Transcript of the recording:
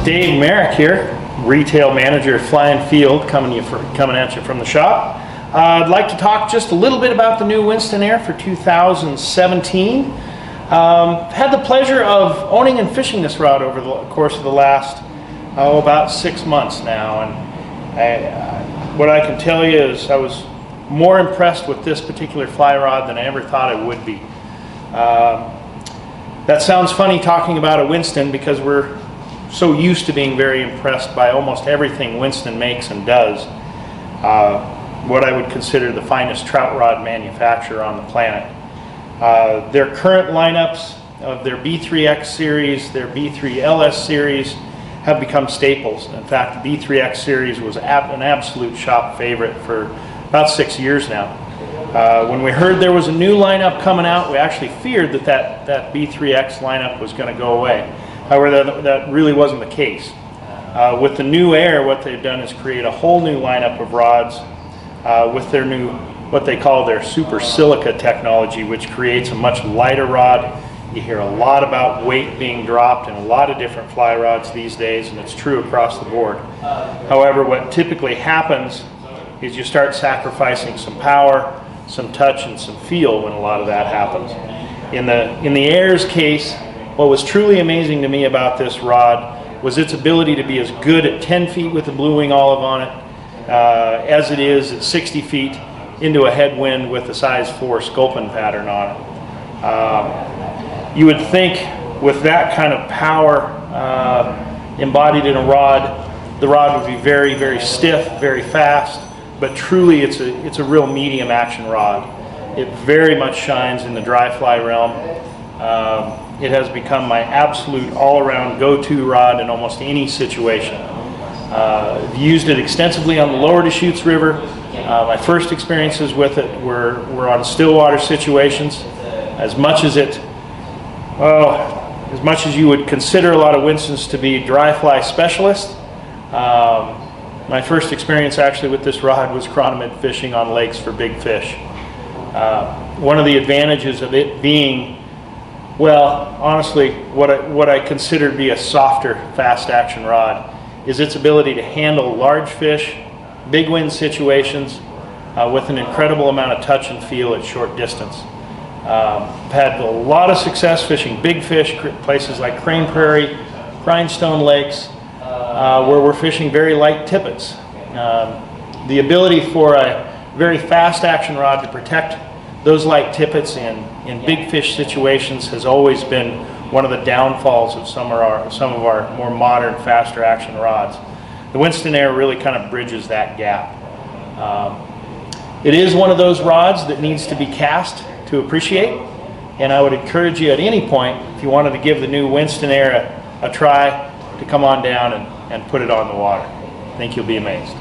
Dave Merrick here, retail manager at Fly and Field, coming at you from the shop. I'd like to talk just a little bit about the new Winston Air for 2017. Had the pleasure of owning and fishing this rod over the course of the last about 6 months now, and what I can tell you is I was more impressed with this particular fly rod than I ever thought I would be. That sounds funny talking about a Winston because we're so used to being very impressed by almost everything Winston makes and does. What I would consider the finest trout rod manufacturer on the planet. Their current lineups of their B3X series, their B3 LS series have become staples. In fact, the B3X series was an absolute shop favorite for about 6 years now. When we heard there was a new lineup coming out, we actually feared that B3X lineup was going to go away. However, that really wasn't the case. With the new Air, what they've done is create a whole new lineup of rods with their new, what they call their super silica technology, which creates a much lighter rod. You hear a lot about weight being dropped in a lot of different fly rods these days, and it's true across the board. However, what typically happens is you start sacrificing some power, some touch, and some feel when a lot of that happens. In the Air's case, what was truly amazing to me about this rod was its ability to be as good at 10 feet with the blue wing olive on it as it is at 60 feet into a headwind with a size 4 sculpin pattern on it. You would think with that kind of power embodied in a rod, the rod would be very, very stiff, very fast, but truly it's a real medium action rod. It very much shines in the dry fly realm. It has become my absolute all-around go-to rod in almost any situation. I've used it extensively on the lower Deschutes River. My first experiences with it were on still water situations. As much as you would consider a lot of Winstons to be dry fly specialists, my first experience actually with this rod was chronomid fishing on lakes for big fish. One of the advantages of it being, well, honestly, what I consider to be a softer, fast action rod is its ability to handle large fish, big wind situations with an incredible amount of touch and feel at short distance. I've had a lot of success fishing big fish, places like Crane Prairie, Grindstone Lakes, where we're fishing very light tippets. The ability for a very fast action rod to protect those light tippets in big fish situations has always been one of the downfalls of some of our more modern, faster action rods. The Winston Air really kind of bridges that gap. It is one of those rods that needs to be cast to appreciate, and I would encourage you at any point, if you wanted to give the new Winston Air a try, to come on down and put it on the water. I think you'll be amazed.